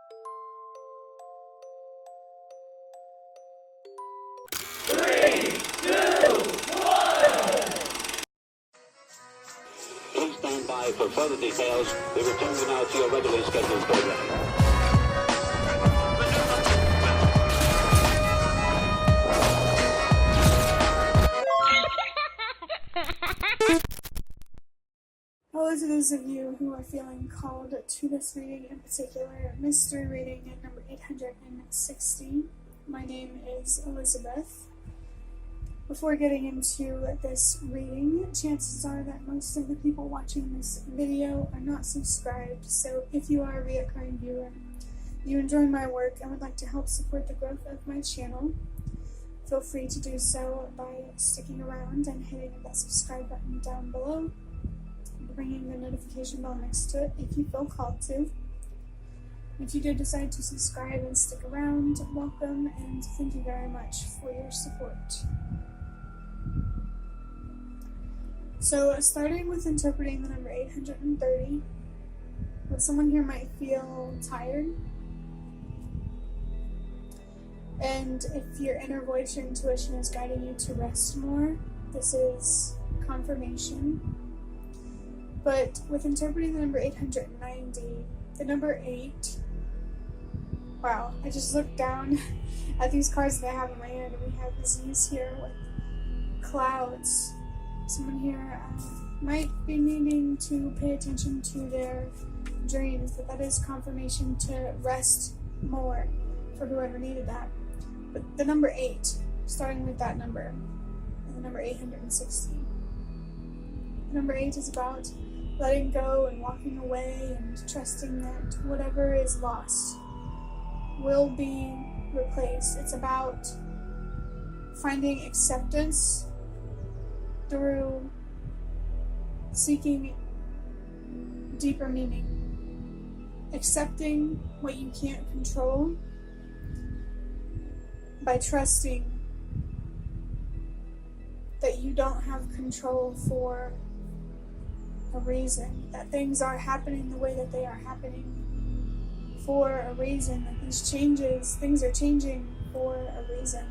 Please stand by for further details. We return you now to your regularly scheduled program. Hello to those of you who are feeling called to this reading, in particular, mystery reading at number 860. My name is Elizabeth. Before getting into this reading, chances are that most of the people watching this video are not subscribed, so if you are a reoccurring viewer, you enjoy my work and would like to help support the growth of my channel, feel free to do so by sticking around and hitting that subscribe button down below, ringing the notification bell next to it if you feel called to. If you do decide to subscribe and stick around, welcome, and thank you very much for your support. So, starting with interpreting the number 830, someone here might feel tired, and if your inner voice or intuition is guiding you to rest more, this is confirmation. But with interpreting the number 890, the number 8, wow, I just looked down at these cards that I have in my hand, and we have disease here with clouds. Someone here might be needing to pay attention to their dreams, but that is confirmation to rest more for whoever needed that. But the number 8, starting with that number, and the number 860. The number 8 is about letting go and walking away and trusting that whatever is lost will be replaced. It's about finding acceptance through seeking deeper meaning. Accepting what you can't control by trusting that you don't have control for a reason, that things are happening the way that they are happening for a reason, that things are changing for a reason.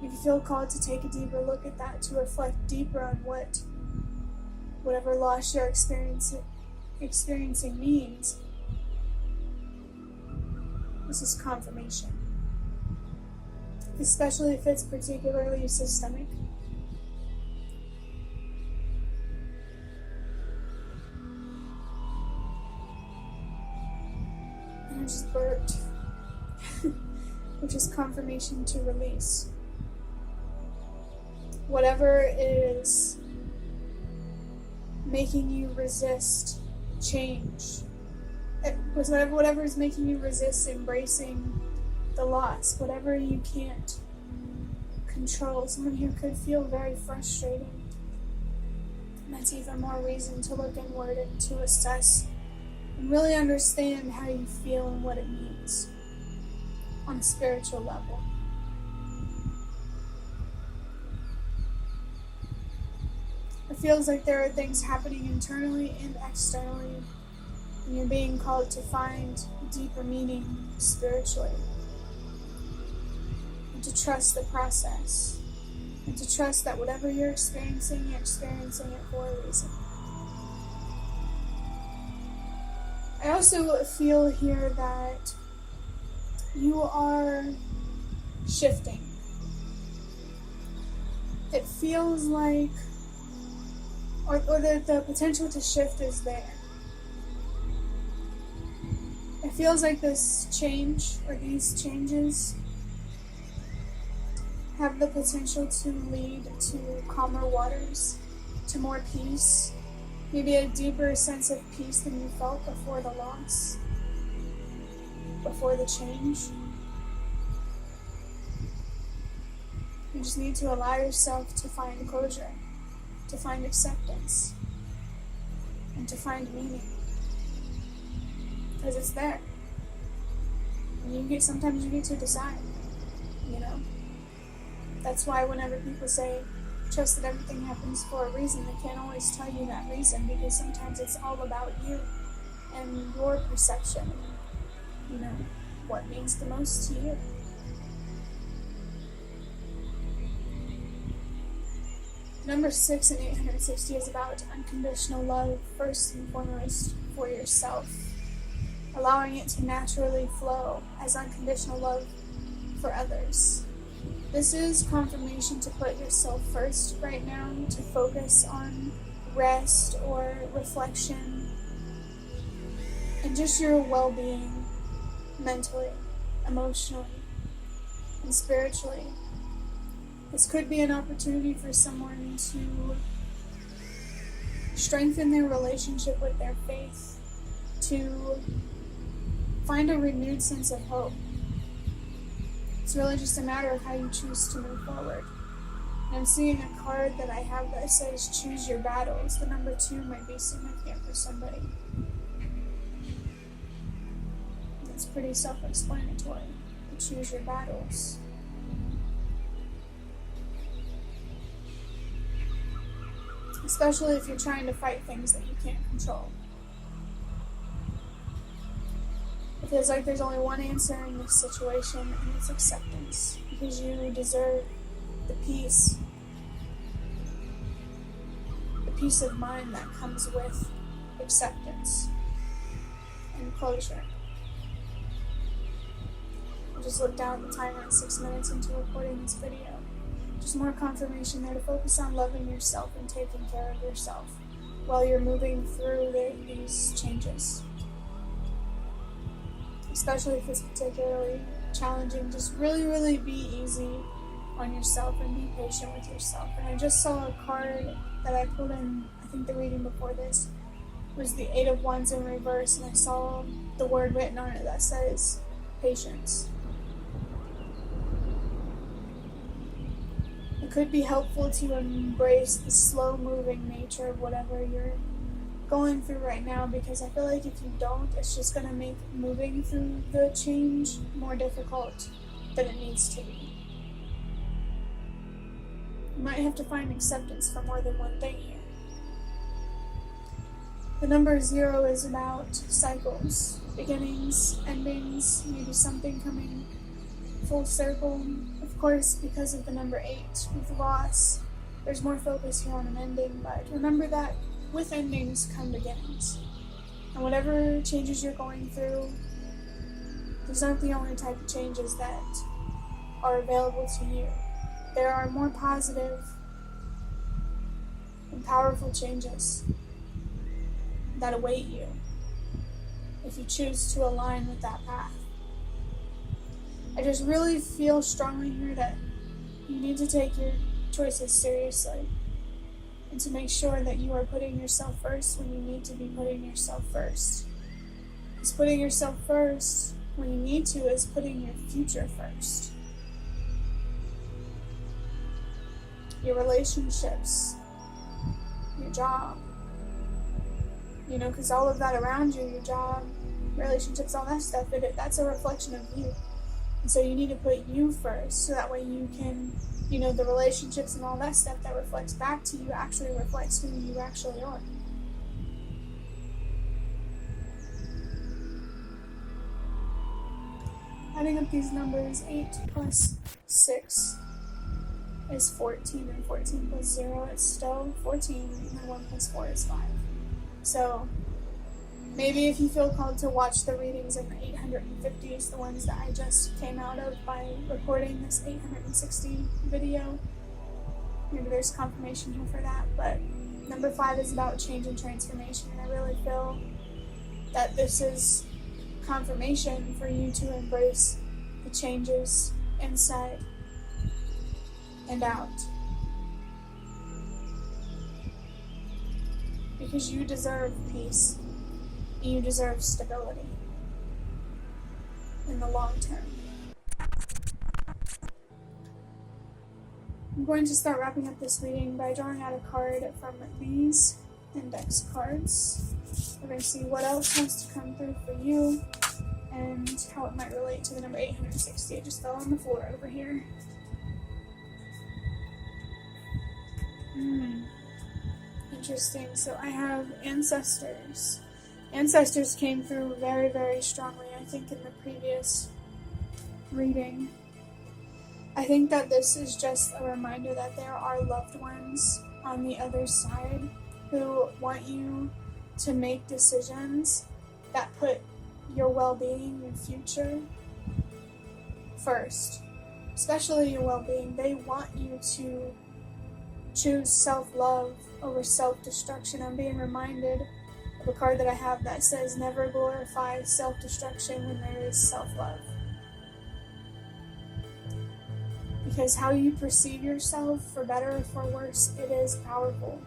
If you feel called to take a deeper look at that, to reflect deeper on whatever loss you're experiencing means, this is confirmation. Especially if it's particularly systemic. And I just burped, which is confirmation to release. Whatever is making you resist change, whatever is making you resist embracing the loss, whatever you can't control. Someone here could feel very frustrated. And that's even more reason to look inward and to assess and really understand how you feel and what it means on a spiritual level. It feels like there are things happening internally and externally, and you're being called to find deeper meaning spiritually, and to trust the process, and to trust that whatever you're experiencing it for a reason. I also feel here that you are shifting. It feels like or the potential to shift is there. It feels like this change, or these changes, have the potential to lead to calmer waters, to more peace, maybe a deeper sense of peace than you felt before the loss, before the change. You just need to allow yourself to find closure, to find acceptance, and to find meaning, because it's there. And sometimes you get to decide, That's why whenever people say, trust that everything happens for a reason, they can't always tell you that reason, because sometimes it's all about you and your perception, what means the most to you. Number 6 in 860 is about unconditional love, first and foremost for yourself, allowing it to naturally flow as unconditional love for others. This is confirmation to put yourself first right now, to focus on rest or reflection, and just your well-being mentally, emotionally, and spiritually. This could be an opportunity for someone to strengthen their relationship with their faith, to find a renewed sense of hope. It's really just a matter of how you choose to move forward. And I'm seeing a card that I have that says choose your battles. The number 2 might be significant for somebody. It's pretty self-explanatory. Choose your battles. Especially if you're trying to fight things that you can't control. It feels like there's only one answer in this situation, and it's acceptance. Because you deserve the peace of mind that comes with acceptance and closure. I just looked down at the timer at 6 minutes into recording this video. Just more confirmation there to focus on loving yourself and taking care of yourself while you're moving through these changes. Especially if it's particularly challenging, just really, really be easy on yourself and be patient with yourself. And I just saw a card that I pulled in, I think the reading before this, was the 8 of Wands in reverse, and I saw the word written on it that says patience. It could be helpful to embrace the slow-moving nature of whatever you're going through right now, because I feel like if you don't, it's just going to make moving through the change more difficult than it needs to be. You might have to find acceptance for more than one thing here. The number 0 is about cycles, beginnings, endings, maybe something coming full circle. Of course, because of the number 8 with loss, there's more focus here on an ending, but remember that with endings come beginnings. And whatever changes you're going through, these aren't the only type of changes that are available to you. There are more positive and powerful changes that await you if you choose to align with that path. I just really feel strongly here that you need to take your choices seriously and to make sure that you are putting yourself first when you need to be putting yourself first. Because putting yourself first when you need to is putting your future first. Your relationships, your job, because all of that around you, your job, relationships, all that stuff, that's a reflection of you. And so you need to put you first, so that way you can, the relationships and all that stuff that reflects back to you actually reflects who you actually are. Adding up these numbers, 8 plus 6 is 14, and 14 plus 0 is still 14, and then 1 plus 4 is 5. So maybe if you feel called to watch the readings in the 850s, the ones that I just came out of by recording this 860 video, maybe there's confirmation here for that. But number 5 is about change and transformation, and I really feel that this is confirmation for you to embrace the changes inside and out. Because you deserve peace. You deserve stability in the long term. I'm going to start wrapping up this reading by drawing out a card from these index cards. We're going to see what else has to come through for you and how it might relate to the number 860. It just fell on the floor over here. Interesting. So I have ancestors, ancestors came through very, very strongly, I think, in the previous reading. I think that this is just a reminder that there are loved ones on the other side who want you to make decisions that put your well-being, your future first. Especially your well-being. They want you to choose self-love over self-destruction. I'm being reminded of a card that I have that says, never glorify self-destruction when there is self-love. Because how you perceive yourself, for better or for worse, it is powerful.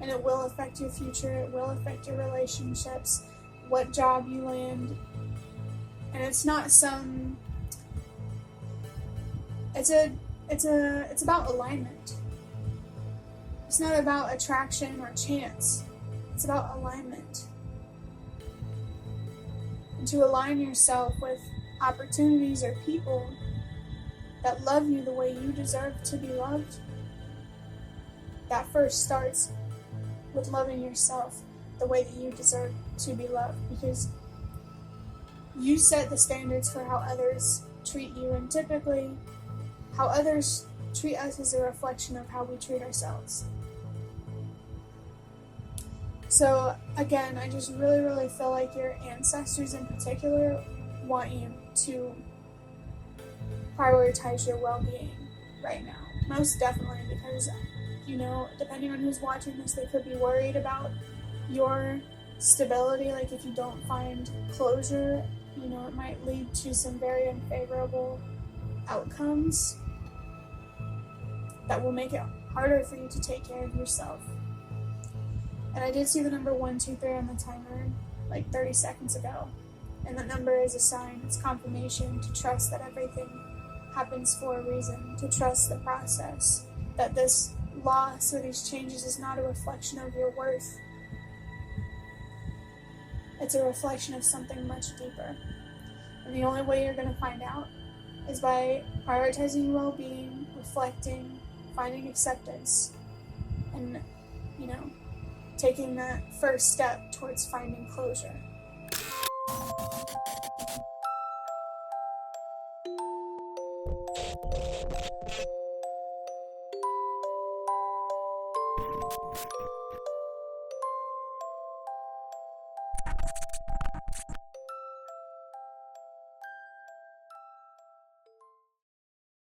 And it will affect your future, it will affect your relationships, what job you land. And it's not some... It's about alignment. It's not about attraction or chance. It's about alignment. And to align yourself with opportunities or people that love you the way you deserve to be loved, that first starts with loving yourself the way that you deserve to be loved, because you set the standards for how others treat you, and typically how others treat us is a reflection of how we treat ourselves. So again, I just really, really feel like your ancestors in particular want you to prioritize your well-being right now. Most definitely, because, you know, depending on who's watching this, they could be worried about your stability. Like, if you don't find closure, you know, it might lead to some very unfavorable outcomes that will make it harder for you to take care of yourself. And I did see the number 123 on the timer like 30 seconds ago. And that number is a sign, it's confirmation to trust that everything happens for a reason, to trust the process, that this loss or these changes is not a reflection of your worth. It's a reflection of something much deeper. And the only way you're going to find out is by prioritizing your well-being, reflecting, finding acceptance, and, you know, taking that first step towards finding closure.